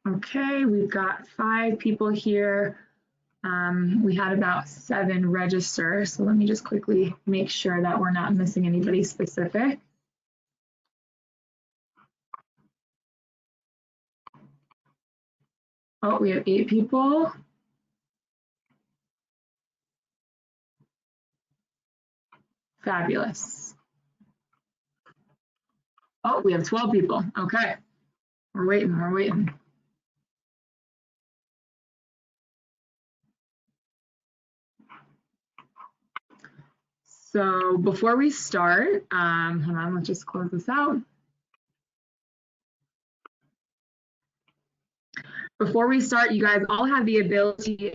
Okay, we've got 5 people here. We had about 7 register, so let me just quickly make sure that we're not missing anybody specific. Oh, we have 8 people. Fabulous. Oh, we have 12 people. Okay, we're waiting. So before we start, hold on, let's just close this out. Before we start, you guys all have the ability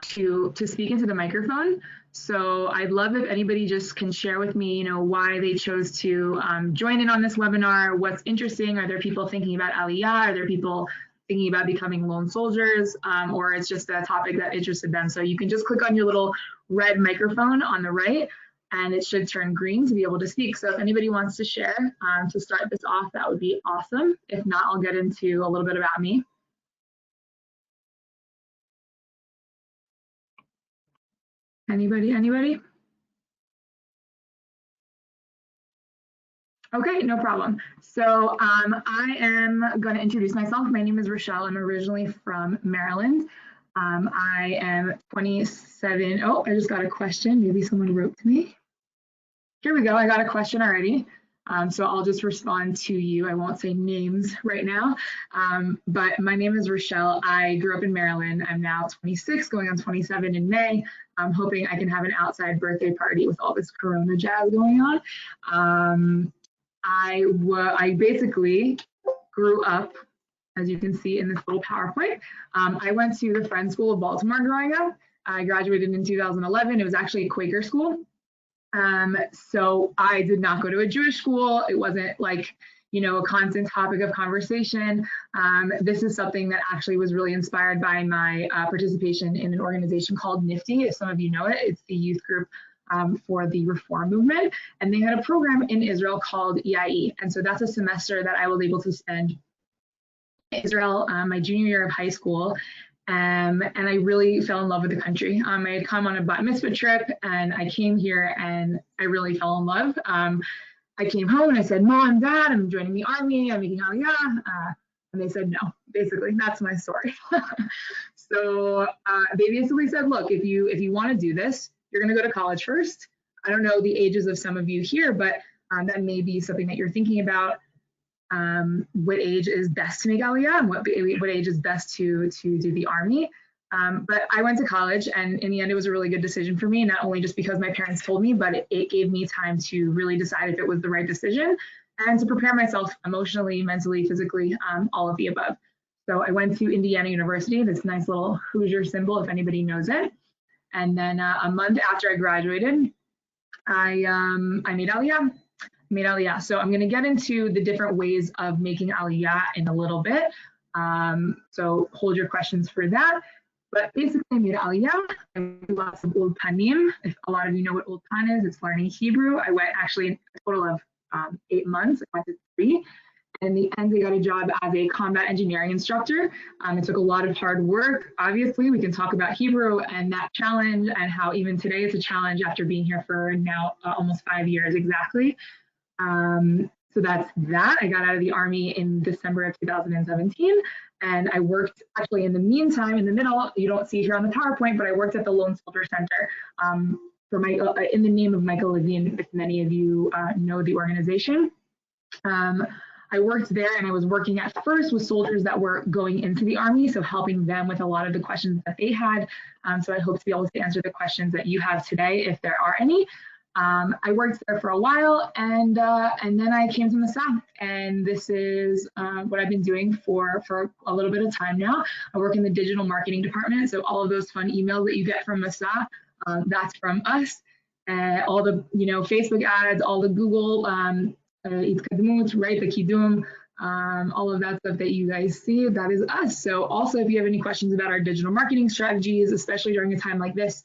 to speak into the microphone. So I'd love if anybody just can share with me, why they chose to join in on this webinar, what's interesting. Are there people thinking about Aliyah? Are there people thinking about becoming lone soldiers? Or it's just a topic that interested them. So you can just click on your little red microphone on the right, and it should turn green to be able to speak. So if anybody wants to share to start this off, that would be awesome. If not, I'll get into a little bit about me. Anybody? Okay, no problem. So I am going to introduce myself. My name is Rochelle. I'm originally from Maryland. I am 27. Oh, I just got a question. Maybe someone wrote to me. Here we go. I got a question already. So I'll just respond to you. I won't say names right now, but my name is Rochelle. I grew up in Maryland. I'm now 26, going on 27 in May. I'm hoping I can have an outside birthday party with all this Corona jazz going on. I basically grew up, as you can see in this little PowerPoint. I went to the Friends School of Baltimore growing up. I graduated in 2011. It was actually a Quaker school. So I did not go to a Jewish school. It wasn't like, a constant topic of conversation. This is something that actually was really inspired by my participation in an organization called NIFTY. If some of you know it, it's the youth group for the reform movement. And they had a program in Israel called EIE. And so that's a semester that I was able to spend in Israel my junior year of high school. And I really fell in love with the country. I had come on a bat mitzvah trip and I came here and I really fell in love. I came home and I said, Mom, Dad, I'm joining the army, I'm making Aliyah. And they said, no, basically, that's my story. So they basically said, look, if you want to do this, you're going to go to college first. I don't know the ages of some of you here, but that may be something that you're thinking about. What age is best to make Aliyah and what age is best to do the army. But I went to college and in the end, it was a really good decision for me, not only just because my parents told me, but it gave me time to really decide if it was the right decision and to prepare myself emotionally, mentally, physically, all of the above. So I went to Indiana University, this nice little Hoosier symbol, if anybody knows it. And then a month after I graduated, I made Aliyah. So I'm going to get into the different ways of making Aliyah in a little bit. So hold your questions for that. But basically, I made Aliyah. I went to lots of Old Panim. If a lot of you know what Old Pan is, it's learning Hebrew. I went actually a total of 8 months. I went to 3. And in the end, I got a job as a combat engineering instructor. It took a lot of hard work. Obviously, we can talk about Hebrew and that challenge and how even today it's a challenge after being here for now almost 5 years exactly. So that's that. I got out of the army in December of 2017, and I worked actually in the meantime, in the middle, you don't see here on the PowerPoint, but I worked at the Lone Soldier Center for in the name of Michael Levine, if many of you know the organization. I worked there and I was working at first with soldiers that were going into the army, so helping them with a lot of the questions that they had. So I hope to be able to answer the questions that you have today, if there are any. I worked there for a while and then I came to Masa, and this is what I've been doing for a little bit of time now. I work in the digital marketing department, so all of those fun emails that you get from Masa, that's from us. All the Facebook ads, all the Google right, the Kidum, all of that stuff that you guys see, that is us. So also, if you have any questions about our digital marketing strategies, especially during a time like this,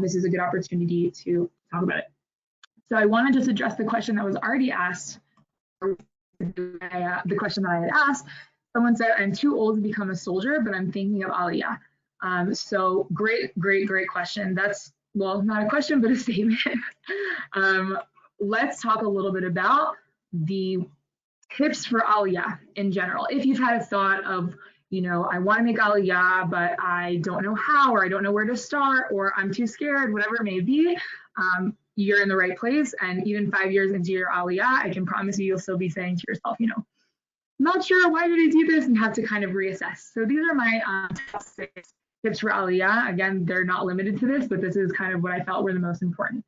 this is a good opportunity to talk about it. So I want to just address the question that was already asked, the question that I had asked. Someone said, I'm too old to become a soldier, but I'm thinking of Aliyah. So great question. That's, well, not a question, but a statement. Let's talk a little bit about the tips for Aliyah in general. If you've had a thought of, I want to make Aliyah, but I don't know how, or I don't know where to start, or I'm too scared, whatever it may be, you're in the right place. And even 5 years into your Aliyah, I can promise you'll still be saying to yourself, not sure, why did I do this, and have to kind of reassess. So these are my top 6 tips for Aliyah. Again, they're not limited to this, but this is kind of what I felt were the most important.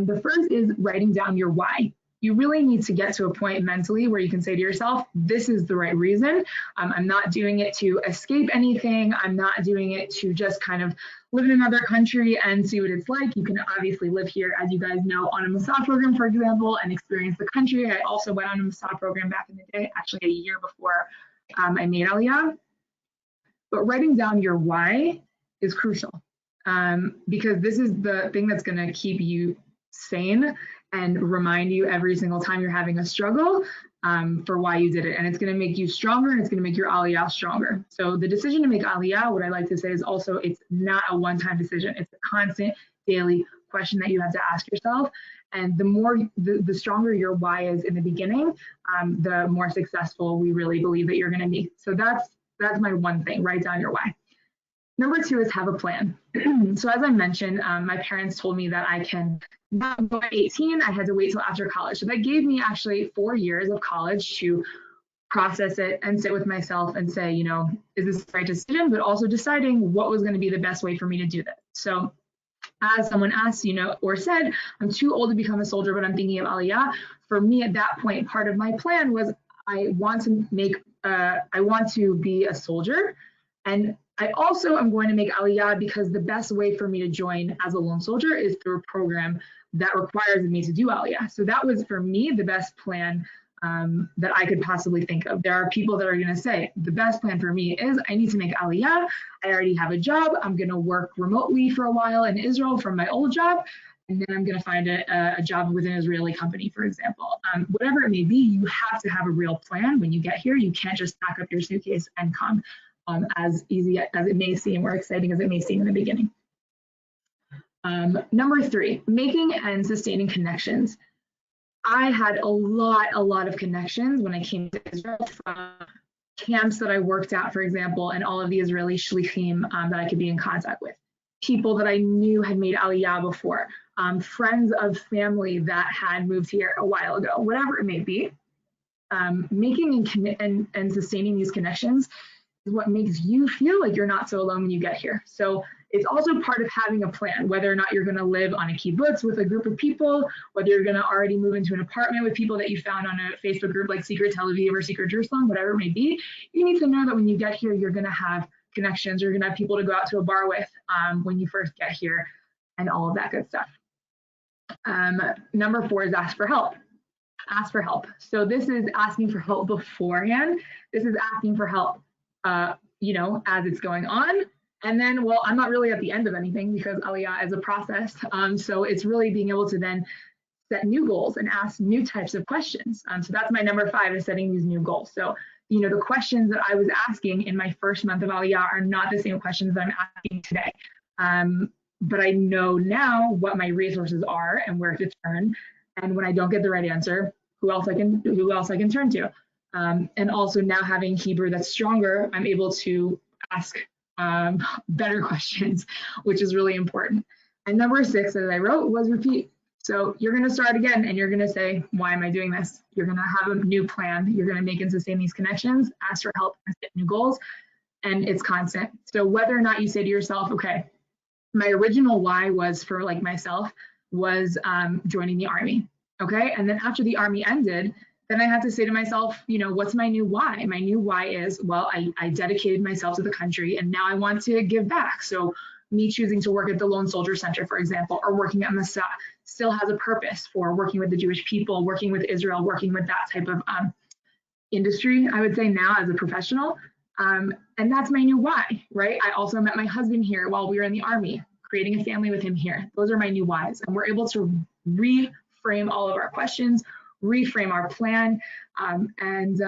The first is writing down your why. You really need to get to a point mentally where you can say to yourself, this is the right reason. I'm not doing it to escape anything. I'm not doing it to just kind of live in another country and see what it's like. You can obviously live here, as you guys know, on a Mossad program, for example, and experience the country. I also went on a Mossad program back in the day, actually a year before I made Aliyah. But writing down your why is crucial because this is the thing that's going to keep you sane and remind you every single time you're having a struggle for why you did it. And it's going to make you stronger, and it's going to make your Aliyah stronger. So the decision to make Aliyah, what I like to say is also, it's not a one-time decision. It's a constant daily question that you have to ask yourself. And the more, the stronger your why is in the beginning, the more successful we really believe that you're going to be. So that's my one thing, write down your why. Number 2 is have a plan. So as I mentioned, my parents told me that I can not go at 18, I had to wait till after college. So that gave me actually 4 years of college to process it and sit with myself and say, is this the right decision? But also deciding what was going to be the best way for me to do this. So as someone asked, or said, I'm too old to become a soldier, but I'm thinking of Aliyah. For me at that point, part of my plan was I want to be a soldier. And I also am going to make Aliyah because the best way for me to join as a lone soldier is through a program that requires me to do Aliyah. So that was, for me, the best plan that I could possibly think of. There are people that are going to say, the best plan for me is I need to make Aliyah. I already have a job. I'm going to work remotely for a while in Israel from my old job. And then I'm going to find a job with an Israeli company, for example. Whatever it may be, you have to have a real plan when you get here. You can't just pack up your suitcase and come. As easy as it may seem or exciting as it may seem in the beginning. Number 3, making and sustaining connections. I had a lot of connections when I came to Israel from camps that I worked at, for example, and all of the Israeli shlichim that I could be in contact with. People that I knew had made Aliyah before, friends of family that had moved here a while ago, whatever it may be. Making and sustaining these connections is what makes you feel like you're not so alone when you get here. So it's also part of having a plan, whether or not you're going to live on a kibbutz with a group of people, whether you're going to already move into an apartment with people that you found on a Facebook group like Secret Tel Aviv or Secret Jerusalem, whatever it may be. You need to know that when you get here, you're going to have connections. You're going to have people to go out to a bar with when you first get here and all of that good stuff. Number 4 is ask for help. Ask for help. So this is asking for help beforehand. This is asking for help as it's going on. And then, well, I'm not really at the end of anything because Aliyah is a process. So it's really being able to then set new goals and ask new types of questions. So that's my number 5, is setting these new goals. So, the questions that I was asking in my first month of Aliyah are not the same questions that I'm asking today. But I know now what my resources are and where to turn. And when I don't get the right answer, who else I can turn to. And also now having Hebrew that's stronger, I'm able to ask better questions, which is really important. And number 6 that I wrote was repeat. So you're going to start again and you're going to say, why am I doing this? You're going to have a new plan. You're going to make and sustain these connections, ask for help, and set new goals. And it's constant. So whether or not you say to yourself, okay, my original why was for myself was joining the army. Okay. And then after the army ended, then I had to say to myself, what's my new why? My new why is, well, I dedicated myself to the country and now I want to give back. So me choosing to work at the Lone Soldier Center, for example, or working at Masa still has a purpose for working with the Jewish people, working with Israel, working with that type of industry, I would say now as a professional. And that's my new why, right? I also met my husband here while we were in the army, creating a family with him here. Those are my new whys. And we're able to reframe all of our questions, reframe our plan, and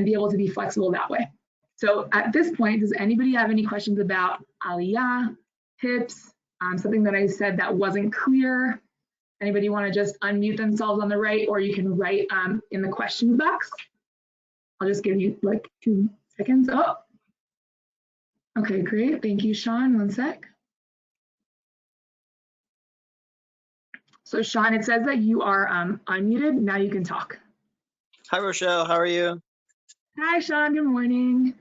be able to be flexible that way. So at this point, does anybody have any questions about Aliyah, tips, something that I said that wasn't clear? Anybody want to just unmute themselves on the right, or you can write in the questions box. I'll just give you like 2 seconds. Oh, okay, great. Thank you, Sean. 1 sec. So Sean, it says that you are unmuted. Now you can talk. Hi, Rochelle. How are you? Hi, Sean. Good morning.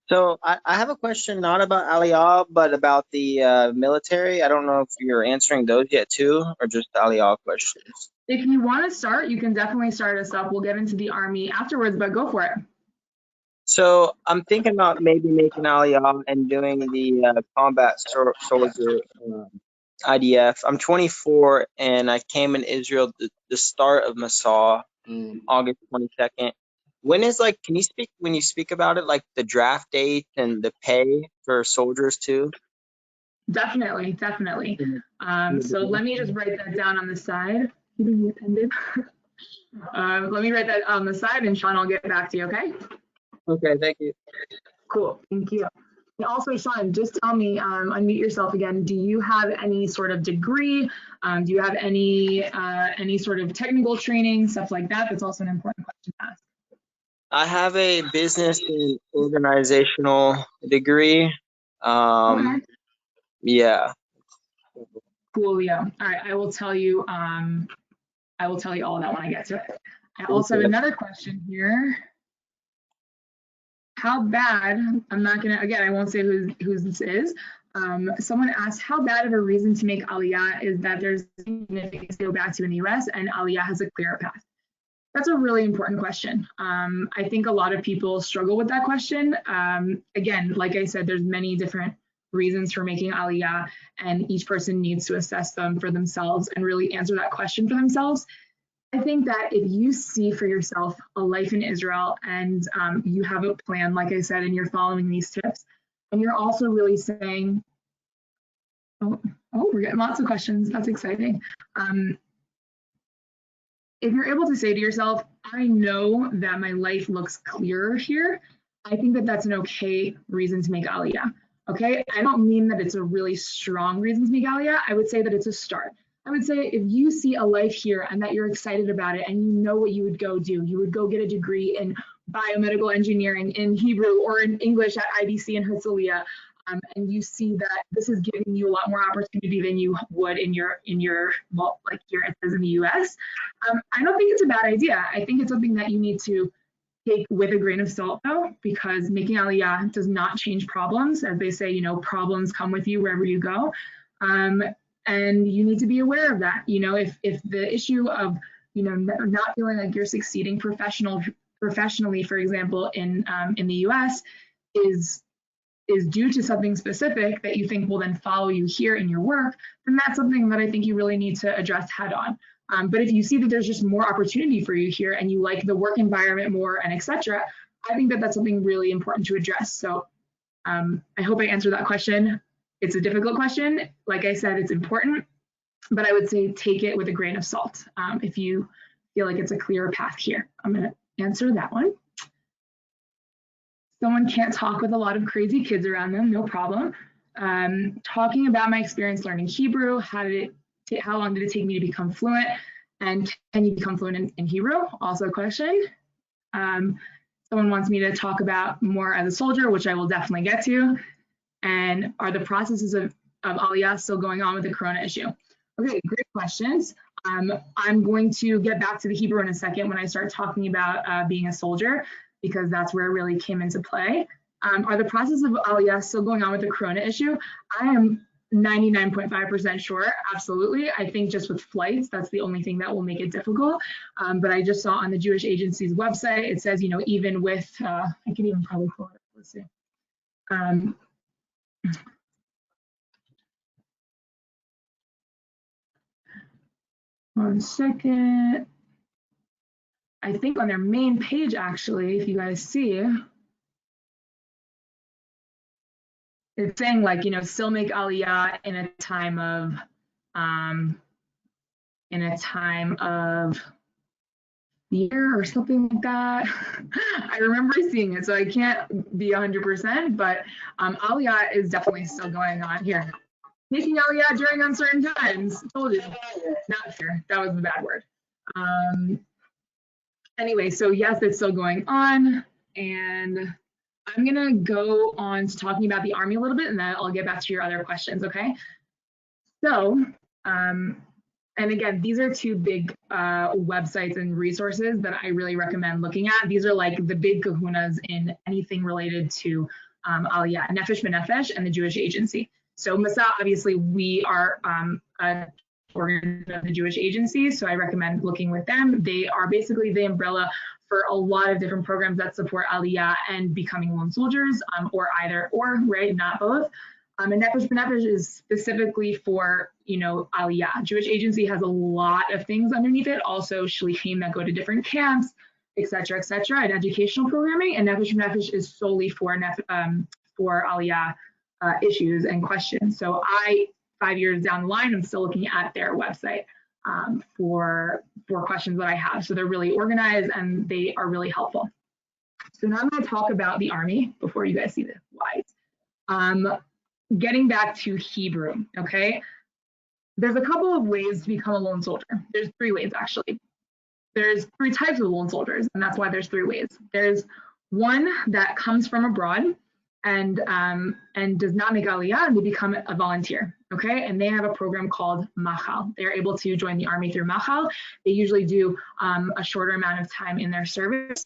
So I have a question not about Aliyah, but about the military. I don't know if you're answering those yet too, or just the Aliyah questions. If you want to start, you can definitely start us up. We'll get into the Army afterwards, but go for it. So I'm thinking about maybe making Aliyah and doing the combat soldier IDF. I'm 24 and I came in Israel the start of Masa, August 22nd. When is like, can you speak, when you speak about it, like the draft date and the pay for soldiers too? Definitely, definitely. In the So let me just write that down on the side. Let me write that on the side, and Sean, I'll get back to you, okay? Okay, thank you. Cool, thank you. And also, Sean, just tell me, unmute yourself again. Do you have any sort of degree? Do you have any sort of technical training, stuff like that? That's also an important question to ask. I have a business and organizational degree. Okay. Yeah. Cool, yeah. All right, I will tell you all of that when I get to it. I also have Okay. another question here. How bad, I'm not gonna, again, I won't say whose this is. Someone asked, how bad of a reason to make Aliyah is that there's significance to go back to in the US and Aliyah has a clearer path? That's a really important question. I think a lot of people struggle with that question. Again, like I said, there's many different reasons for making Aliyah, and each person needs to assess them for themselves and really answer that question for themselves. I think that if you see for yourself a life in Israel and you have a plan, like I said, and you're following these tips, and you're also really saying, oh, we're getting lots of questions. That's exciting. If you're able to say to yourself, I know that my life looks clearer here, I think that that's an okay reason to make Aliyah. Okay, I don't mean that it's a really strong reason to make Aliyah. I would say that it's a start. I would say if you see a life here and that you're excited about it and you know what you would go do, you would go get a degree in biomedical engineering in Hebrew or in English at IBC in Herzliya, and you see that this is giving you a lot more opportunity than you would in your well, like here it says in the US. I don't think it's a bad idea. I think it's something that you need to take with a grain of salt though, because making Aliyah does not change problems. As they say, you know, problems come with you wherever you go. And you need to be aware of that. You know, if the issue of, you know, not feeling like you're succeeding professionally, for example, in the US is due to something specific that you think will then follow you here in your work, then that's something that I think you really need to address head on. But if you see that there's just more opportunity for you here and you like the work environment more and etc., I think that that's something really important to address. So I hope I answered that question. It's a difficult question. Like I said, it's important, but I would say take it with a grain of salt if you feel like it's a clearer path here. I'm going to answer that one. Someone can't talk with a lot of crazy kids around them, no problem. Talking about my experience learning Hebrew, how long did it take me to become fluent? And can you become fluent in Hebrew? Also a question. Someone wants me to talk about more as a soldier, which I will definitely get to. And are the processes of Aliyah still going on with the Corona issue? Okay, great questions. I'm going to get back to the Hebrew in a second when I start talking about being a soldier, because that's where it really came into play. Are the processes of Aliyah still going on with the Corona issue? I am 99.5% sure, absolutely. I think just with flights, that's the only thing that will make it difficult. But I just saw on the Jewish Agency's website, it says, you know, even with, I can even probably pull it, let's see. 1 second. I think on their main page, actually, if you guys see, it's saying like, you know, still make Aliyah in a time of year or something like that. I remember seeing it, so I can't be 100%, but Aliyah is definitely still going on here. Making Aliyah during uncertain times. Told you. Not sure. That was the bad word. Anyway, so yes, it's still going on. And I'm going to go on to talking about the Army a little bit, and then I'll get back to your other questions, okay? So, and again, these are two big websites and resources that I really recommend looking at. These are like the big kahunas in anything related to Aliyah, Nefesh B'Nefesh, and the Jewish Agency. So Masa, obviously, we are a organ of the Jewish Agency, so I recommend looking with them. They are basically the umbrella for a lot of different programs that support Aliyah and becoming lone soldiers, or either or, right, not both. And Nefesh B'Nefesh is specifically for, you know, Aliyah. Jewish Agency has a lot of things underneath it, also shlichim that go to different camps, et cetera, and educational programming. And Nefesh B'Nefesh is solely for Aliyah issues and questions. So 5 years down the line, I'm still looking at their website for questions that I have. So they're really organized and they are really helpful. So now I'm going to talk about the Army before you guys see the slides. Getting back to Hebrew, okay? There's a couple of ways to become a lone soldier. There's 3 ways, actually. There's 3 types of lone soldiers, and that's why there's 3 ways. There's one that comes from abroad and does not make Aliyah, and they become a volunteer, okay? And they have a program called Machal. They're able to join the Army through Machal. They usually do a shorter amount of time in their service,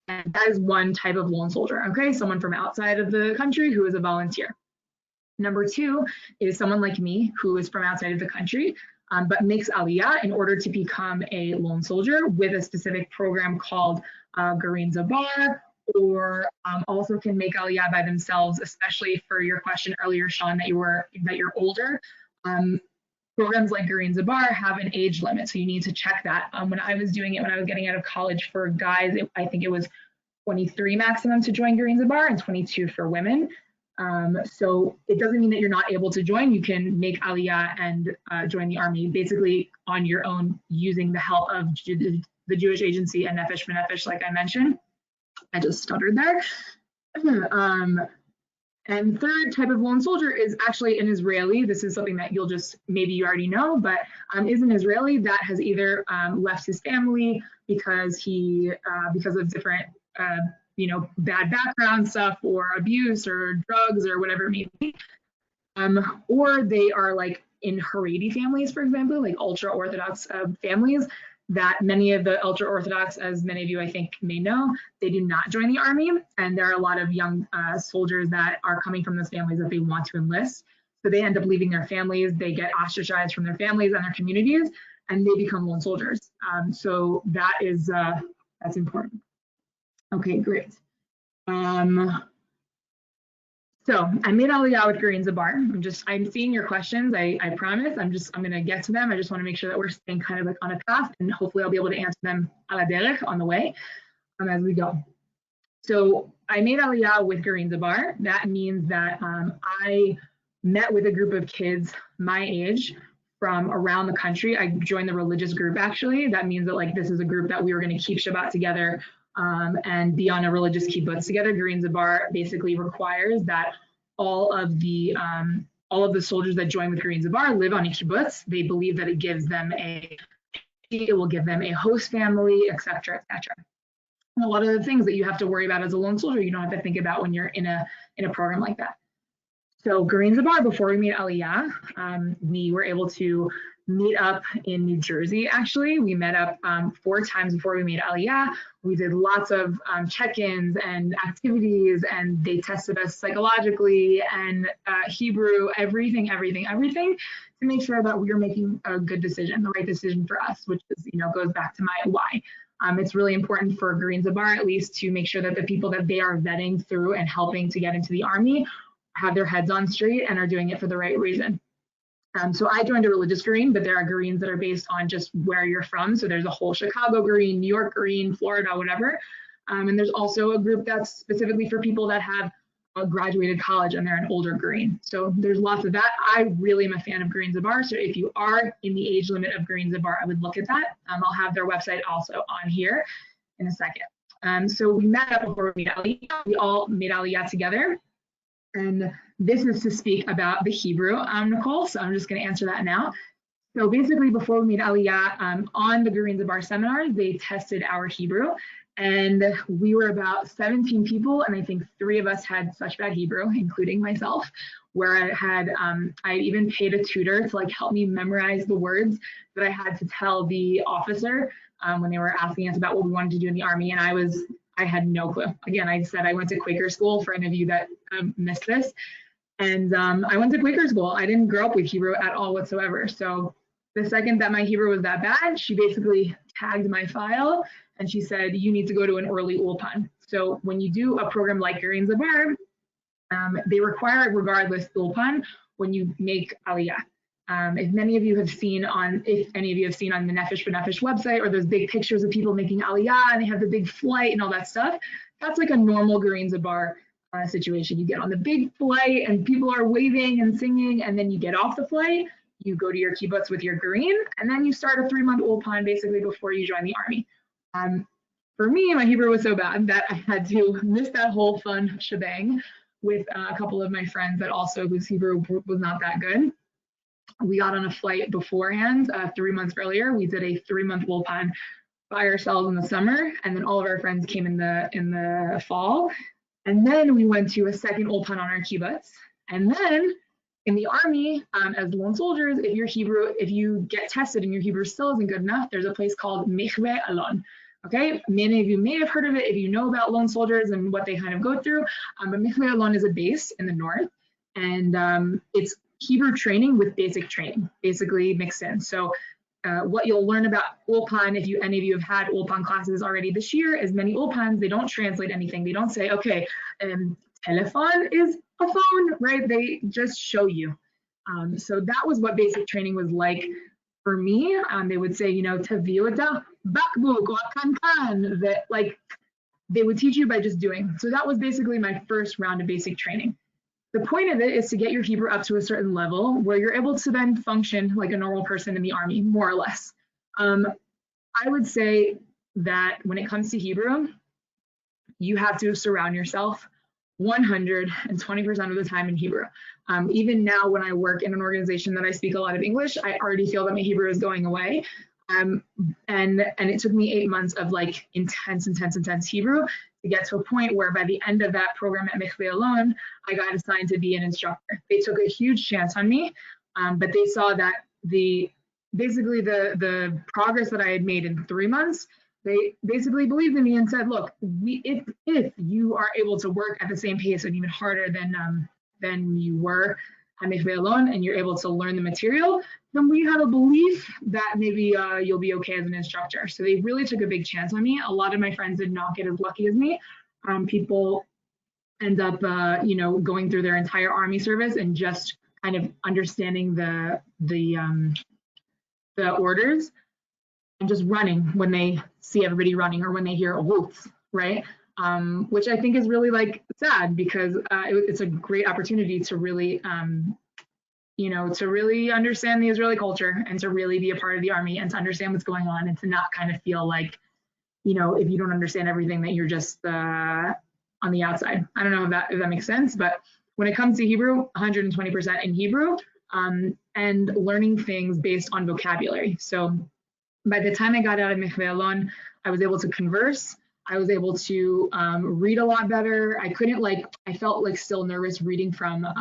and that is one type of lone soldier, okay? Someone from outside of the country who is a volunteer. Number 2 is someone like me who is from outside of the country, but makes Aliyah in order to become a lone soldier with a specific program called Garin Zabar, or also can make Aliyah by themselves, especially for your question earlier, Sean, that you're older. Programs like Garin Zabar have an age limit, so you need to check that. When I was doing it, when I was getting out of college for guys, I think it was 23 maximum to join Garin Zabar and 22 for women. So it doesn't mean that you're not able to join. You can make Aliyah and join the Army basically on your own using the help of the Jewish Agency and Nefesh B'Nefesh, like I mentioned. I just stuttered there. And third type of lone soldier is actually an Israeli. This is something that maybe you already know, but is an Israeli that has either left his family because of different bad background stuff or abuse or drugs or whatever it may be. Or they are like in Haredi families, for example, like ultra-Orthodox families that many of the ultra-Orthodox, as many of you I think may know, they do not join the Army. And there are a lot of young soldiers that are coming from those families that they want to enlist. So they end up leaving their families, they get ostracized from their families and their communities, and they become lone soldiers. So that's important. Okay, great. So I made Aliyah with Garin Zabar. I'm seeing your questions. I promise. I'm going to get to them. I just want to make sure that we're staying kind of like on a path, and hopefully I'll be able to answer them a la derech, on the way, as we go. So I made Aliyah with Garin Zabar. That means that I met with a group of kids my age from around the country. I joined the religious group, actually. That means that like this is a group that we were going to keep Shabbat together and be on a religious kibbutz together. Garin Zabar basically requires that all of the soldiers that join with Garin Zabar live on a kibbutz. They believe that it will give them a host family, etc., etc. And a lot of the things that you have to worry about as a lone soldier, you don't have to think about when you're in a program like that. So Garin Zabar, before we made Aliyah, we were able to meet up in New Jersey, actually. We met up 4 times before we made Aliyah. We did lots of check-ins and activities, and they tested us psychologically and Hebrew, everything, to make sure that we were making a good decision, the right decision for us, which is, goes back to my why. It's really important for Garin Zabar, at least, to make sure that the people that they are vetting through and helping to get into the Army have their heads on straight and are doing it for the right reason. So I joined a religious Garin, but there are Garins that are based on just where you're from. So there's a whole Chicago Garin, New York Garin, Florida, whatever. And there's also a group that's specifically for people that have graduated college and they're an older green. So there's lots of that. I really am a fan of Green Zabar. So if you are in the age limit of Green Zabar, I would look at that. I'll have their website also on here in a second. So we met up before we made Aliyah. We all made Aliyah together. And this is to speak about the Hebrew, Nicole. So I'm just going to answer that now. So basically, before we made Aliyah, on the Green Zabar seminars, they tested our Hebrew. And we were about 17 people, and I think 3 of us had such bad Hebrew, including myself, where I even paid a tutor to like help me memorize the words that I had to tell the officer when they were asking us about what we wanted to do in the Army, and I had no clue. Again, I said I went to Quaker school for any of you that missed this, and I went to Quaker school. I didn't grow up with Hebrew at all whatsoever. So the second that my Hebrew was that bad, she basically tagged my file and she said, you need to go to an early ulpan. So when you do a program like Green Zabar, they require regardless ulpan when you make Aliyah. If any of you have seen on the Nefesh B'Nefesh website, or those big pictures of people making Aliyah and they have the big flight and all that stuff, that's like a normal Green Zabar situation. You get on the big flight and people are waving and singing, and then you get off the flight, you go to your kibbutz with your green, and then you start a 3-month ulpan basically before you join the Army. For me, my Hebrew was so bad that I had to miss that whole fun shebang with a couple of my friends that also whose Hebrew was not that good. We got on a flight beforehand, 3 months earlier. We did a 3-month ulpan by ourselves in the summer, and then all of our friends came in the fall. And then we went to a second ulpan on our kibbutz. And then in the Army, as lone soldiers, if you get tested and your Hebrew still isn't good enough, there's a place called Mikveh Alon. Okay, many of you may have heard of it if you know about lone soldiers and what they kind of go through. But Mikveh Alon is a base in the north, and it's Hebrew training with basic training, basically mixed in. So what you'll learn about ulpan, if any of you have had ulpan classes already this year, is many ulpans, they don't translate anything. They don't say, okay, telephone is a phone, right? They just show you. So that was what basic training was like for me. They would say, taviuda bakbuk or kankan, that like they would teach you by just doing. So that was basically my first round of basic training. The point of it is to get your Hebrew up to a certain level where you're able to then function like a normal person in the Army, more or less. I would say that when it comes to Hebrew, you have to surround yourself 120% of the time in Hebrew. Even now when I work in an organization that I speak a lot of English, I already feel that my Hebrew is going away. And it took me 8 months of like intense Hebrew to get to a point where by the end of that program at Mikveh Alon, I got assigned to be an instructor. They took a huge chance on me, but they saw that the progress that I had made in 3 months, they basically believed in me and said, look, if you are able to work at the same pace and even harder than you were at Mikveh Alon and you're able to learn the material, then we have a belief that maybe you'll be okay as an instructor. So they really took a big chance on me. A lot of my friends did not get as lucky as me. People end up, going through their entire Army service and just kind of understanding the orders and just running when they see everybody running or when they hear whoops, right? Which I think is really like sad because it's a great opportunity to really to really understand the Israeli culture and to really be a part of the Army and to understand what's going on and to not kind of feel like, if you don't understand everything that you're just on the outside. I don't know if that makes sense, but when it comes to Hebrew, 120% in Hebrew, and learning things based on vocabulary. So by the time I got out of Mikveh Alon, I was able to converse. I was able to read a lot better. I felt like still nervous reading from, like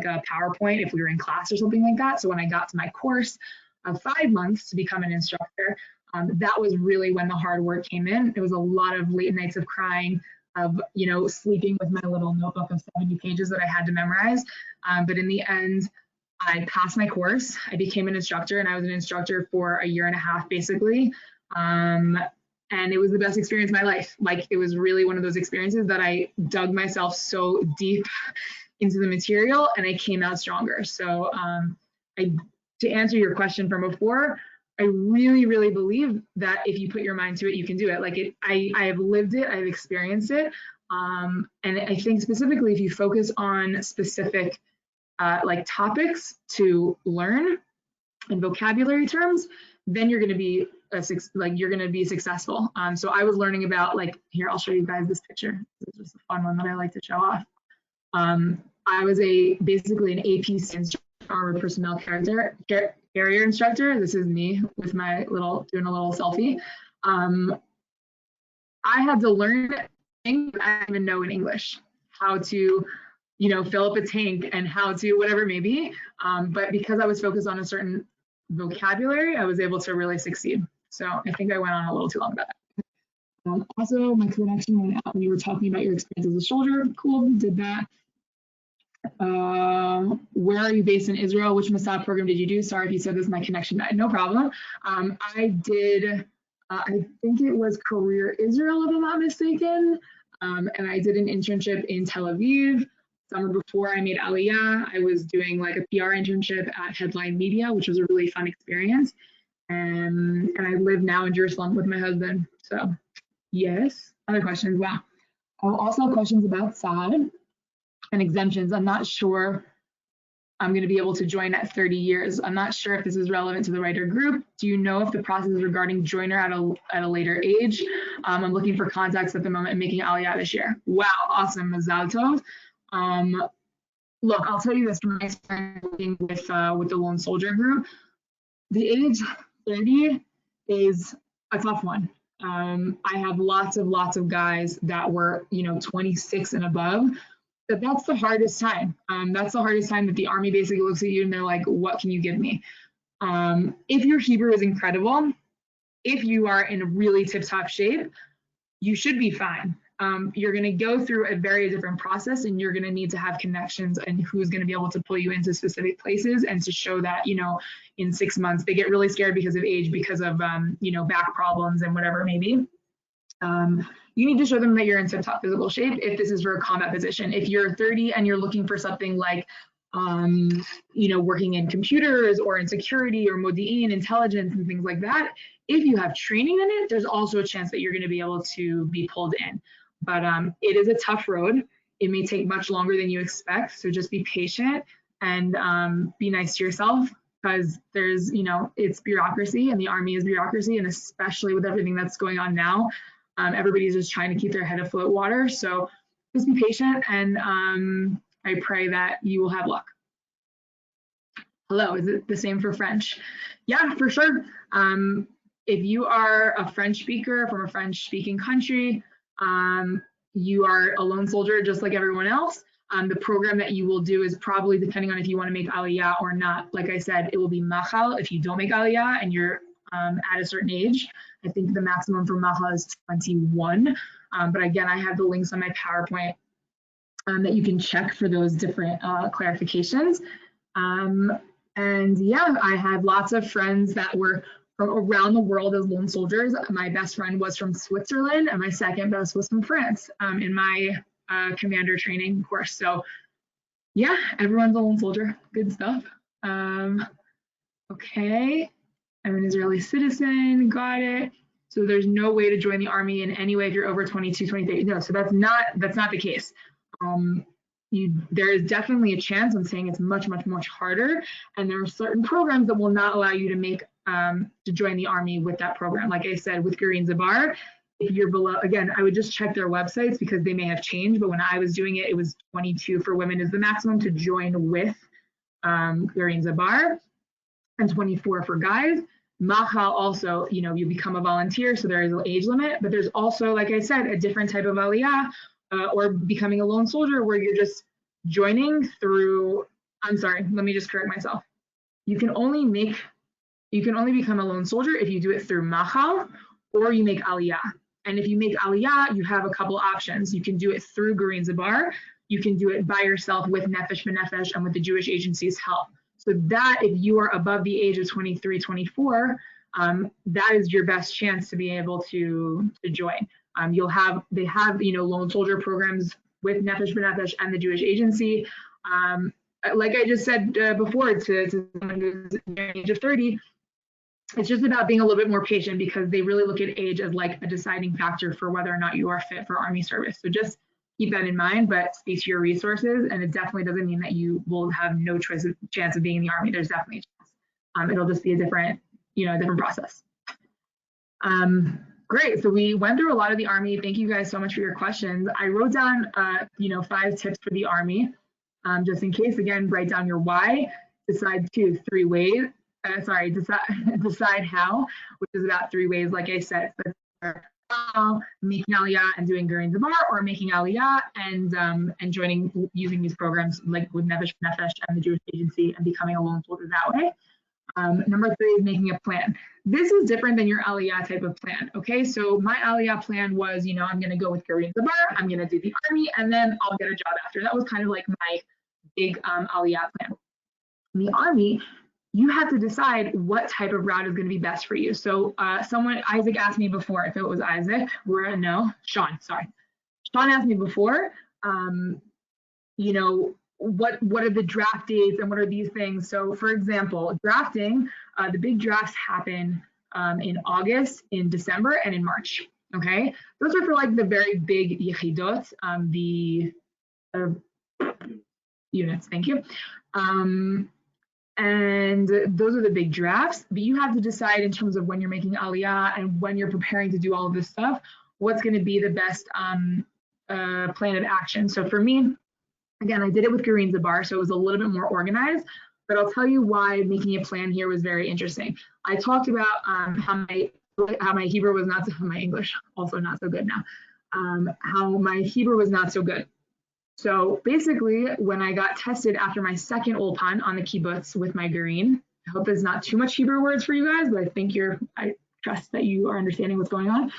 a PowerPoint if we were in class or something like that. So when I got to my course of 5 months to become an instructor, that was really when the hard work came in. It was a lot of late nights of crying, of, sleeping with my little notebook of 70 pages that I had to memorize. But in the end, I passed my course. I became an instructor, and I was an instructor for a year and a half, basically. And it was the best experience of my life. Like, it was really one of those experiences that I dug myself so deep into the material and I came out stronger. So to answer your question from before, I really, really believe that if you put your mind to it, you can do it. Like I have lived it, I've experienced it. And I think specifically if you focus on specific like topics to learn and vocabulary terms, then you're going to be successful. So I was learning about, like, here, I'll show you guys this picture. This is just a fun one that I like to show off. I was basically an AP armored personnel carrier instructor. This is me with my doing a little selfie. I had to learn things I didn't even know in English, how to, fill up a tank and how to whatever it may be. But because I was focused on a certain vocabulary, I was able to really succeed. So I think I went on a little too long about that. Also, my connection went out when you were talking about your experience as a soldier. Cool, did that. Where are you based in Israel? Which Mossad program did you do? Sorry if you said this, my connection died. No problem. I did, I think it was Career Israel, if I'm not mistaken. And I did an internship in Tel Aviv. Summer before I made Aliyah, I was doing like a PR internship at Headline Media, which was a really fun experience. And I live now in Jerusalem with my husband. So yes. Other questions? Wow. Also questions about SAD and exemptions. I'm not sure I'm going to be able to join at 30 years. I'm not sure if this is relevant to the writer group. Do you know if the process is regarding joiner at a later age? I'm looking for contacts at the moment and making Aliyah this year. Wow, awesome, Mazal Tov. Look, I'll tell you this from my experience working with the Lone Soldier group. The age 30 is a tough one. I have lots of guys that were 26 and above. But that's the hardest time. That's the hardest time that the Army basically looks at you and they're like, what can you give me? If your Hebrew is incredible, if you are in really tip-top shape, you should be fine. You're going to go through a very different process and you're going to need to have connections and who's going to be able to pull you into specific places and to show that, in 6 months, they get really scared because of age, because of, back problems and whatever it may be. You need to show them that you're in tip-top physical shape if this is for a combat position. If you're 30 and you're looking for something like, working in computers or in security or modi'in, intelligence and things like that, if you have training in it, there's also a chance that you're going to be able to be pulled in. But it is a tough road. It may take much longer than you expect. So just be patient and be nice to yourself, because there's, it's bureaucracy and the Army is bureaucracy. And especially with everything that's going on now, everybody's just trying to keep their head afloat water. So just be patient and I pray that you will have luck. Hello, is it the same for French? Yeah, for sure. If you are a French speaker from a French speaking country, you are a lone soldier just like everyone else. The program that you will do is probably depending on if you want to make Aliyah or not. Like I said, it will be Machal if you don't make Aliyah and you're at a certain age. I think the maximum for Machal is 21. But again, I have the links on my PowerPoint that you can check for those different clarifications. And yeah, I had lots of friends that were from around the world as lone soldiers. My best friend was from Switzerland and my second best was from France in my commander training course. So yeah, everyone's a lone soldier. Good stuff. Okay, I'm an Israeli citizen, got it. So there's no way to join the Army in any way if you're over 22, 23. No, so that's not the case. There is definitely a chance. I'm saying it's much harder, and there are certain programs that will not allow you to make to join the Army with that program. Like I said, with Green Zabar, if you're below, again, I would just check their websites because they may have changed. But when I was doing it, it was 22 for women is the maximum to join with Green Zabar, and 24 for guys. Machal also, you become a volunteer, so there is an age limit. But there's also, like I said, a different type of Aliyah. Or becoming a lone soldier where you're just joining through, I'm sorry, let me just correct myself. You can only become a lone soldier if you do it through Machal or you make Aliyah. And if you make Aliyah, you have a couple options. You can do it through Green Zabar. You can do it by yourself with Nefesh B'Nefesh and with the Jewish Agency's help. So that if you are above the age of 23, 24, that is your best chance to be able to join. They have lone soldier programs with Nefesh B'Nefesh and the Jewish Agency. Like I just said before, to someone who's in the age of 30, it's just about being a little bit more patient because they really look at age as like a deciding factor for whether or not you are fit for Army service. So just keep that in mind, but speak to your resources. And it definitely doesn't mean that you will have no chance of being in the Army. There's definitely a chance. It'll just be a different, different process. Great. So we went through a lot of the Army. Thank you guys so much for your questions. I wrote down, 5 tips for the Army, just in case. Again, write down your why, decide 3 ways. Decide how, which is about 3 ways, like I said. Making Aliyah and doing Gerin Zabar, or making Aliyah and using these programs like with Nefesh Nefesh and the Jewish Agency and becoming a lone soldier that way. Number 3 is making a plan. This is different than your Aliyah type of plan. Okay, so my Aliyah plan was, I'm going to go with Gerin Zabar, I'm going to do the Army, and then I'll get a job after. That was kind of like my big Aliyah plan. In the Army, you have to decide what type of route is going to be best for you. So Isaac asked me before, if it was Isaac, Sean, sorry. Sean asked me before, what are the draft dates and what are these things? So for example, drafting, the big drafts happen in August, in December, and in March, okay? Those are for like the very big yechidot, the units, thank you. And those are the big drafts, but you have to decide in terms of when you're making Aliyah and when you're preparing to do all of this stuff, what's going to be the best plan of action. So for me, again, I did it with Gerin Zabar, so it was a little bit more organized, but I'll tell you why making a plan here was very interesting. I talked about how my Hebrew was not so, my English also not so good now, how my Hebrew was not so good. So basically, when I got tested after my second Ulpan on the kibbutz with my Gerin, I hope there's not too much Hebrew words for you guys, but I trust that you are understanding what's going on.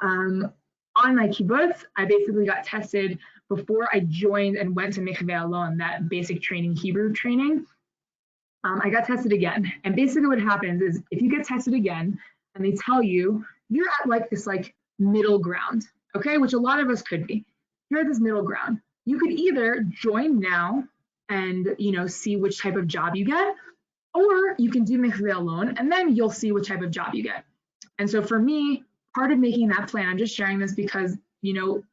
On my kibbutz, I basically got tested before I joined and went to Mikveh Alon, that basic training, Hebrew training. I got tested again. And basically what happens is if you get tested again and they tell you, you're at like this like middle ground, okay, which a lot of us could be. You're at this middle ground. You could either join now and, see which type of job you get, or you can do Mikveh Alon and then you'll see which type of job you get. And so for me, part of making that plan, I'm just sharing this because,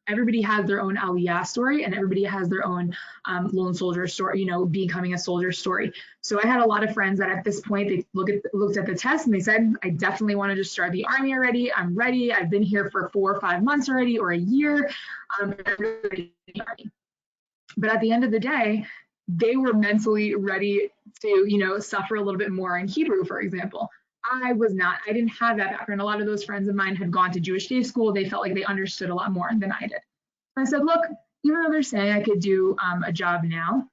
everybody has their own Aliyah story and everybody has their own lone soldier story, becoming a soldier story. So I had a lot of friends that at this point, they looked at the test and they said, I definitely want to just start the Army already. I'm ready. I've been here for 4 or 5 months already, or a year. But at the end of the day, they were mentally ready to, suffer a little bit more in Hebrew, for example. I was not. I didn't have that background. A lot of those friends of mine had gone to Jewish day school. They felt like they understood a lot more than I did. So I said, look, even though they're saying I could do a job now,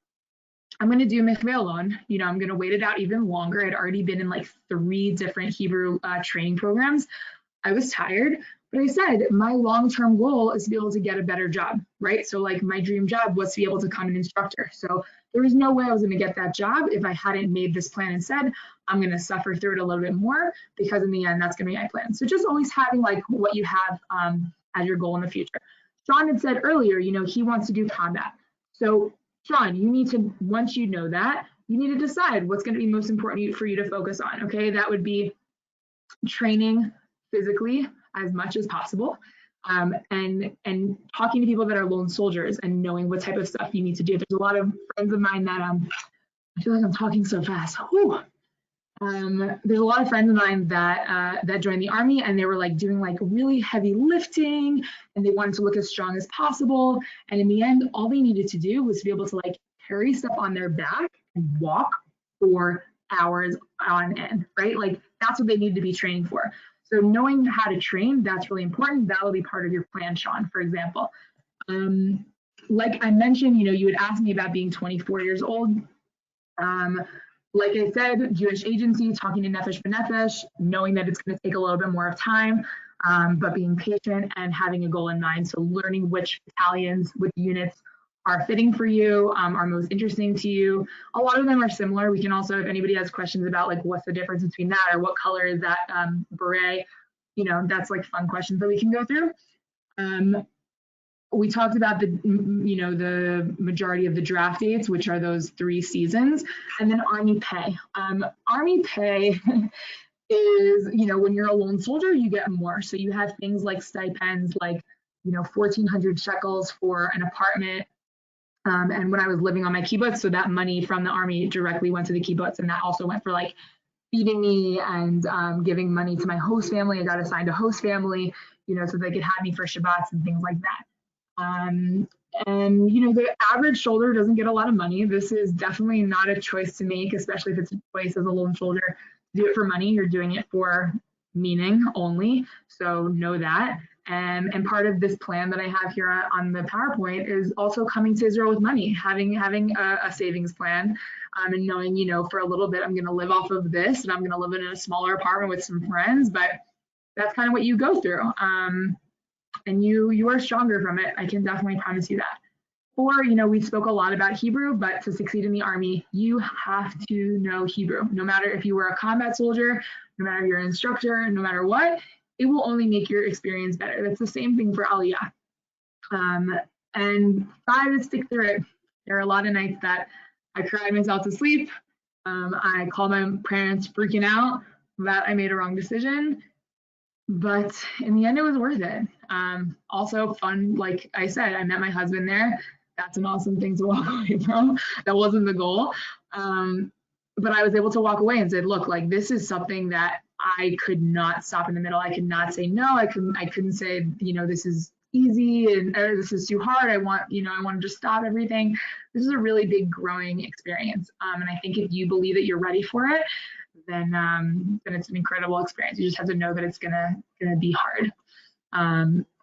I'm going to do Mikveh Alon. I'm going to wait it out even longer. I'd already been in like 3 different Hebrew training programs. I was tired, but I said my long-term goal is to be able to get a better job, right? So like my dream job was to be able to become an instructor. So there was no way I was going to get that job if I hadn't made this plan and said, I'm going to suffer through it a little bit more, because in the end, that's going to be my plan. So just always having like what you have as your goal in the future. Sean had said earlier, he wants to do combat. So Sean, you need to, once you know that, you need to decide what's going to be most important for you to focus on. Okay, that would be training physically as much as possible, and talking to people that are lone soldiers and knowing what type of stuff you need to do. There's a lot of friends of mine that I feel like I'm talking so fast. Whew. There's a lot of friends of mine that joined the Army and they were like doing like really heavy lifting and they wanted to look as strong as possible. And in the end, all they needed to do was to be able to like carry stuff on their back and walk for hours on end, right? Like that's what they need to be training for. So knowing how to train, that's really important. That will be part of your plan, Sean, for example. Like I mentioned, you would ask me about being 24 years old. Like I said, Jewish agency, talking to Nefesh B'Nefesh, knowing that it's going to take a little bit more of time, but being patient and having a goal in mind. So learning which battalions, which units are fitting for you, are most interesting to you. A lot of them are similar. We can also, if anybody has questions about like what's the difference between that or what color is that beret, that's like fun questions that we can go through. We talked about the majority of the draft dates, which are those 3 seasons, and then Army pay. Army pay is, when you're a lone soldier, you get more. So you have things like stipends, like 1,400 shekels for an apartment. And when I was living on my kibbutz, so that money from the army directly went to the kibbutz, and that also went for like feeding me and giving money to my host family. I got assigned a host family, so they could have me for Shabbats and things like that. And the average soldier doesn't get a lot of money. This is definitely not a choice to make, especially if it's a choice as a lone soldier to do it for money. You're doing it for meaning only. So know that. And part of this plan that I have here on the PowerPoint is also coming to Israel with money, having a savings plan, and knowing, for a little bit, I'm going to live off of this, and I'm going to live in a smaller apartment with some friends, but that's kind of what you go through. And you are stronger from it. I can definitely promise you that. Or, we spoke a lot about Hebrew, but to succeed in the army, you have to know Hebrew. No matter if you were a combat soldier, no matter if you're an instructor, no matter what, it will only make your experience better. That's the same thing for Aliyah. And try to stick through it. There are a lot of nights that I cried myself to sleep. I called my parents freaking out that I made a wrong decision. But in the end, it was worth it. Also fun, like I said, I met my husband there. That's an awesome thing to walk away from. That wasn't the goal. But I was able to walk away and said, look, like this is something that I could not stop in the middle. I could not say no. I couldn't say, this is easy and or this is too hard. I want to just stop everything. This is a really big growing experience. And I think if you believe that you're ready for it, then it's an incredible experience. You just have to know that it's gonna be hard.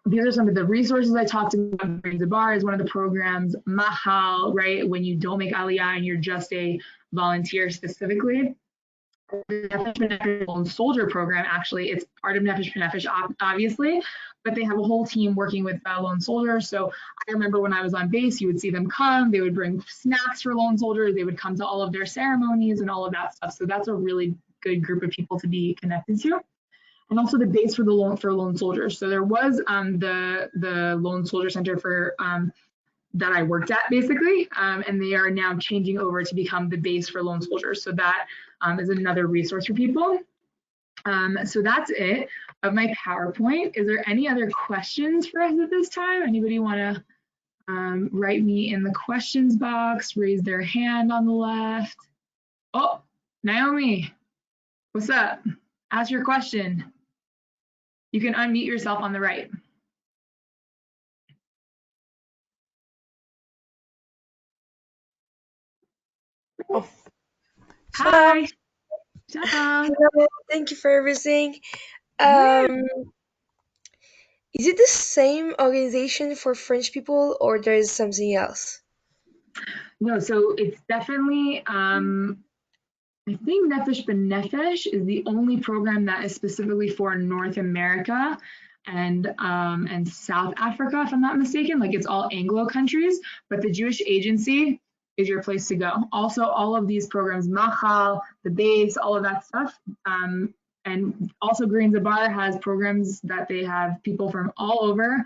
These are some of the resources I talked about. Zabar is one of the programs. Mahal, right? When you don't make Aliyah and you're just a volunteer specifically. The Nefesh B'Nefesh Lone Soldier program, actually, it's part of Nefesh B'Nefesh, obviously, but they have a whole team working with lone soldiers. So I remember when I was on base, you would see them come, they would bring snacks for lone soldiers, they would come to all of their ceremonies and all of that stuff. So that's a really good group of people to be connected to. And also the base for lone soldiers. So there was the Lone Soldier Center for that I worked at basically, and they are now changing over to become the base for lone soldiers. So that is another resource for people. So that's it of my PowerPoint. Is there any other questions for us at this time? Anybody want to write me in the questions box, raise their hand on the left? Oh, Naomi, what's up? Ask your question. You can unmute yourself on the right. Oh. Hi. Shalom. Hello, thank you for everything. Is it the same organization for French people or there is something else? No, so it's definitely, I think Nefesh B'Nefesh is the only program that is specifically for North America and South Africa, if I'm not mistaken. Like it's all Anglo countries, but the Jewish Agency is your place to go. Also, all of these programs, Machal, the base, all of that stuff. And also Green Zabar has programs that they have people from all over,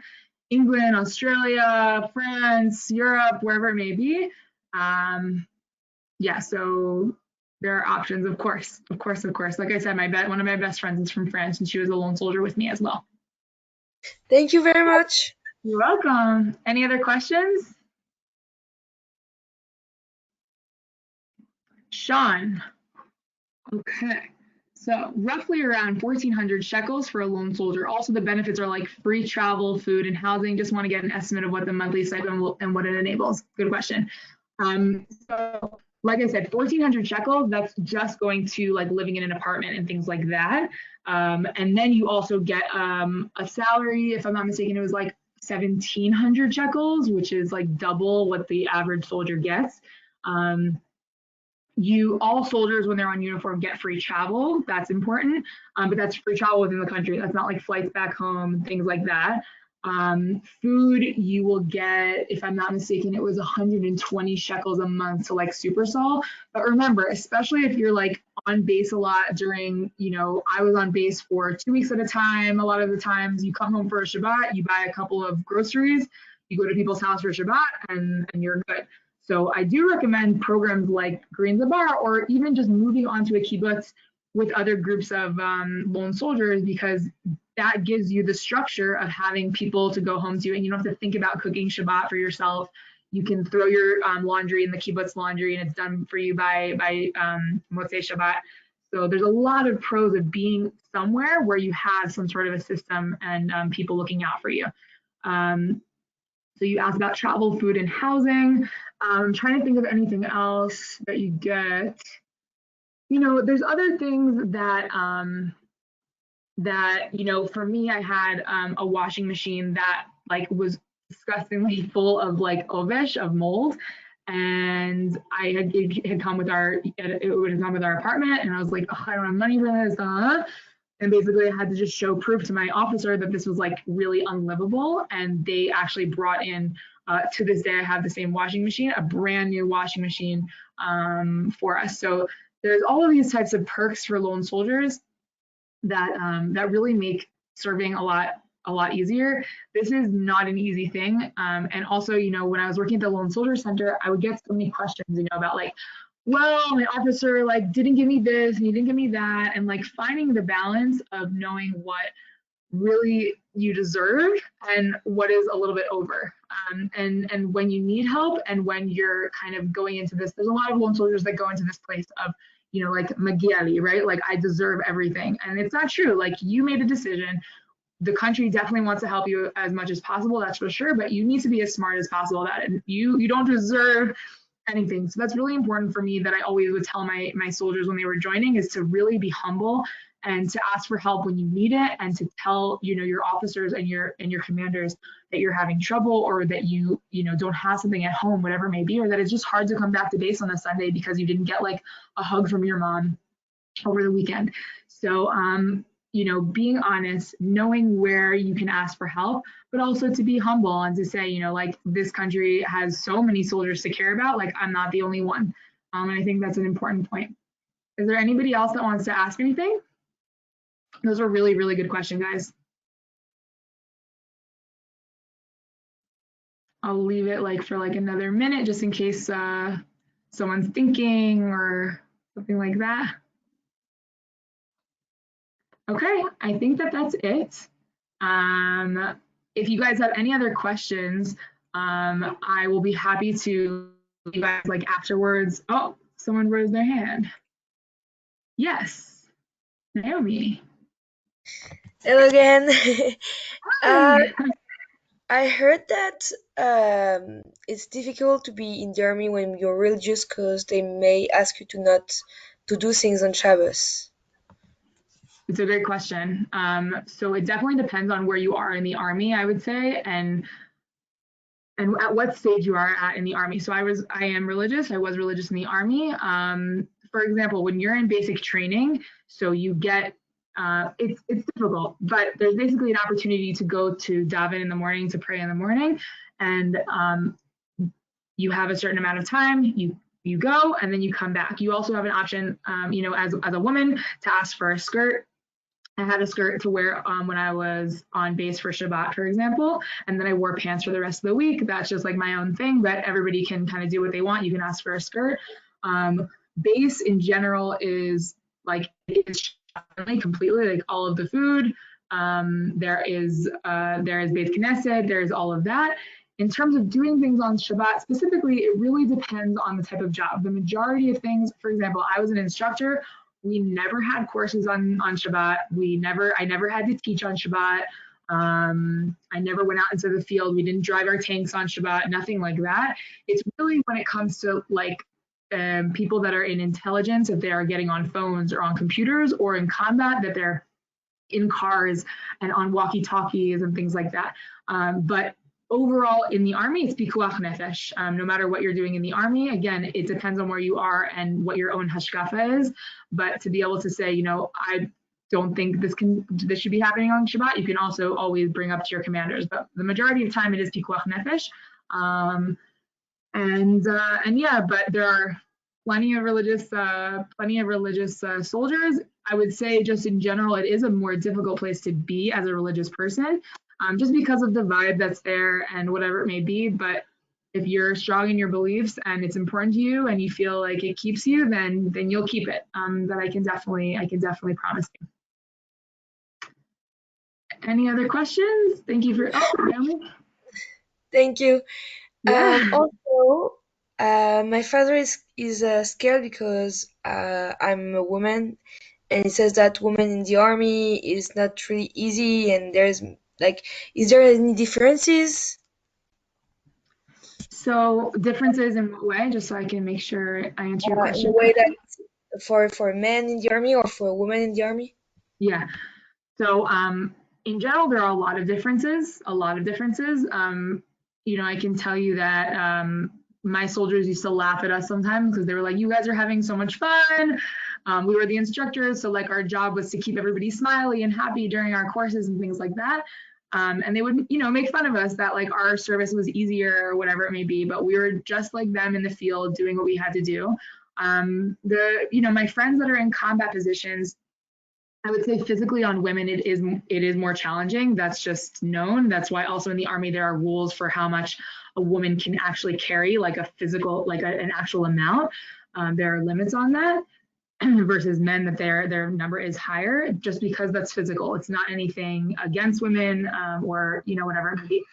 England, Australia, France, Europe, wherever it may be. Yeah, so there are options, of course. Like I said, one of my best friends is from France, and she was a lone soldier with me as well. Thank you very much. You're welcome. Any other questions? Sean. Okay. So roughly around 1,400 shekels for a lone soldier. Also, the benefits are like free travel, food, and housing. Just want to get an estimate of what the monthly stipend and what it enables. Good question. So like I said, 1,400 shekels, that's just going to like living in an apartment and things like that. And then you also get a salary, if I'm not mistaken, it was like 1,700 shekels, which is like double what the average soldier gets. All soldiers, when they're on uniform, get free travel. That's important, but that's free travel within the country. That's not like flights back home, things like that. Food, you will get, if I'm not mistaken, it was 120 shekels a month to like Super Sol. But remember, especially if you're like on base a lot during, I was on base for 2 weeks at a time. A lot of the times you come home for a Shabbat, you buy a couple of groceries, you go to people's house for Shabbat, and you're good. So I do recommend programs like Green Zabar, or even just moving onto a kibbutz with other groups of lone soldiers, because that gives you the structure of having people to go home to, and you don't have to think about cooking Shabbat for yourself. You can throw your laundry in the kibbutz laundry, and it's done for you by Motzei Shabbat. So there's a lot of pros of being somewhere where you have some sort of a system and people looking out for you. So you asked about travel, food, and housing. I'm trying to think of anything else that you get. You know, there's other things that you know, for me, I had a washing machine that like was disgustingly full of like ovesh, of mold, and it had come with our apartment, and I was like, oh, I don't have money for this, and basically I had to just show proof to my officer that this was like really unlivable, and they actually brought in, to this day I have the same washing machine, a brand new washing machine for us. So there's all of these types of perks for lone soldiers that that really make serving a lot easier. This is not an easy thing. And also, you know, when I was working at the Lone Soldier Center, I would get so many questions, you know, about like, well, my officer like didn't give me this and he didn't give me that, and like finding the balance of knowing what really you deserve and what is a little bit over. And when you need help and when you're kind of going into this, there's a lot of lone soldiers that go into this place of, you know, like Magiali, right? Like I deserve everything. And it's not true. Like you made a decision. The country definitely wants to help you as much as possible, that's for sure, but you need to be as smart as possible about it. You don't deserve anything. So that's really important for me, that I always would tell my soldiers when they were joining, is to really be humble and to ask for help when you need it, and to tell, you know, your officers and your commanders that you're having trouble, or that you know don't have something at home, whatever it may be, or that it's just hard to come back to base on a Sunday because you didn't get like a hug from your mom over the weekend. So you know, being honest, knowing where you can ask for help, but also to be humble and to say, you know, like this country has so many soldiers to care about, like I'm not the only one. And I think that's an important point. Is there anybody else that wants to ask anything? Those are really, really good questions, guys. I'll leave it like for like another minute just in case someone's thinking or something like that. Okay, I think that that's it. If you guys have any other questions, I will be happy to you guys like afterwards. Oh, someone raised their hand. Yes, Naomi. Hello again. Hi. I heard that it's difficult to be in the army when you're religious because they may ask you to not to do things on Shabbos. It's a great question. So it definitely depends on where you are in the army, I would say, and at what stage you are at in the army. So I am religious. I was religious in the army. For example, when you're in basic training, so you get it's difficult, but there's basically an opportunity to go to daven in the morning, to pray in the morning, and you have a certain amount of time. You go and then you come back. You also have an option, you know, as a woman, to ask for a skirt. I had a skirt to wear when I was on base for Shabbat, for example, and then I wore pants for the rest of the week. That's just like my own thing, but everybody can kind of do what they want. You can ask for a skirt. Base in general is like, it's completely like all of the food. There is Beit Knesset, there's all of that. In terms of doing things on Shabbat specifically, it really depends on the type of job. The majority of things, for example, I was an instructor. We never had courses on Shabbat. I never had to teach on Shabbat. I never went out into the field. We didn't drive our tanks on Shabbat, nothing like that. It's really when it comes to like people that are in intelligence, if they are getting on phones or on computers or in combat, that they're in cars and on walkie-talkies and things like that. But overall in the army, it's pikuach nefesh. No matter what you're doing in the army, again, it depends on where you are and what your own hashkafa is. But to be able to say, you know, I don't think this should be happening on Shabbat, you can also always bring up to your commanders. But the majority of time, it is pikuach nefesh. And yeah, but there are plenty of religious soldiers. I would say just in general, it is a more difficult place to be as a religious person, just because of the vibe that's there and whatever it may be. But if you're strong in your beliefs and it's important to you and you feel like it keeps you, then you'll keep it. That I can definitely promise you. Any other questions? Thank you for, oh, Naomi? Thank you. Yeah. Also, my father is scared because I'm a woman, and he says that women in the army is not really easy, and there's like, is there any differences So differences in what way, just so I can make sure I answer your in the question way correctly? that for men in the army or for women in the army? Yeah. So in general, there are a lot of differences, a lot of differences. You know, I can tell you that my soldiers used to laugh at us sometimes because they were like, you guys are having so much fun. We were the instructors, so like our job was to keep everybody smiley and happy during our courses and things like that. And they would, you know, make fun of us that like our service was easier or whatever it may be, but we were just like them in the field doing what we had to do. You know, my friends that are in combat positions, I would say physically on women, it is more challenging. That's just known. That's why also in the army there are rules for how much a woman can actually carry, like a physical, like an actual amount. There are limits on that versus men that their number is higher just because that's physical. It's not anything against women or you know whatever it may be.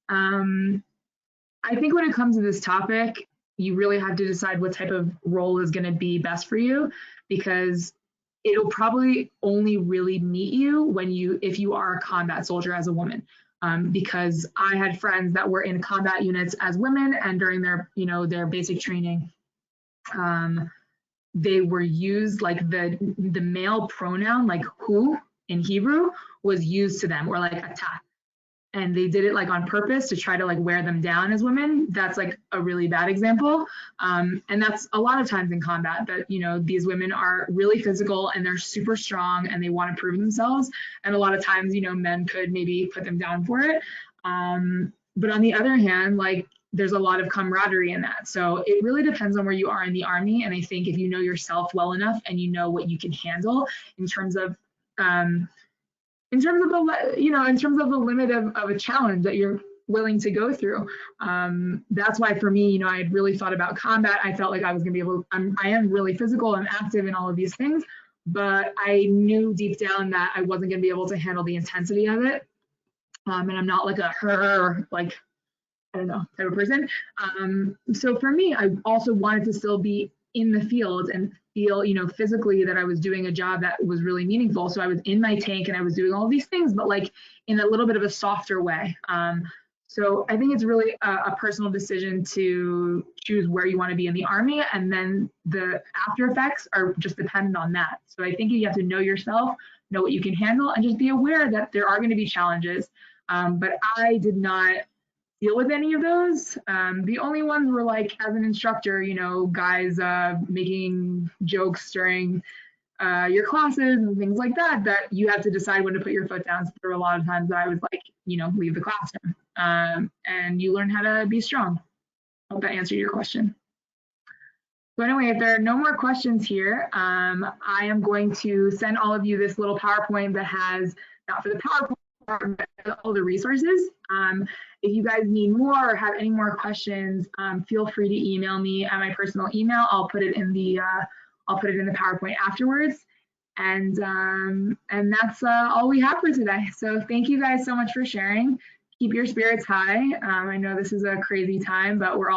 Um, I think when it comes to this topic, you really have to decide what type of role is going to be best for you because it'll probably only really meet you when if you are a combat soldier as a woman. Because I had friends that were in combat units as women, and during their, you know, their basic training, they were used like the male pronoun, like hu in Hebrew, was used to them, or like ata, and they did it like on purpose to try to like wear them down as women. That's like a really bad example. And that's a lot of times in combat that, you know, these women are really physical and they're super strong and they want to prove themselves. And a lot of times, you know, men could maybe put them down for it. But on the other hand, like there's a lot of camaraderie in that. So it really depends on where you are in the army. And I think if you know yourself well enough and you know what you can handle in terms of the, you know, in terms of the limit of a challenge that you're willing to go through. That's why for me, you know, I had really thought about combat. I felt like I was going to be able, I am really physical and active in all of these things, but I knew deep down that I wasn't going to be able to handle the intensity of it. And I'm not like a her, like, I don't know, type of person. So for me, I also wanted to still be in the field and feel, you know, physically that I was doing a job that was really meaningful. So I was in my tank and I was doing all these things, but like in a little bit of a softer way. So I think it's really a personal decision to choose where you want to be in the army, and then the after effects are just dependent on that. So I think you have to know yourself, know what you can handle, and just be aware that there are going to be challenges. But I did not deal with any of those. The only ones were like as an instructor, you know, guys making jokes during your classes and things like that, that you have to decide when to put your foot down. So there were a lot of times that I was like, you know, leave the classroom. And you learn how to be strong. I hope that answered your question. So anyway, if there are no more questions here, I am going to send all of you this little PowerPoint that has, not for the PowerPoint, but all the resources. If you guys need more or have any more questions, feel free to email me at my personal email. I'll put it in the PowerPoint afterwards. And that's all we have for today. So thank you guys so much for sharing. Keep your spirits high. I know this is a crazy time, but we're all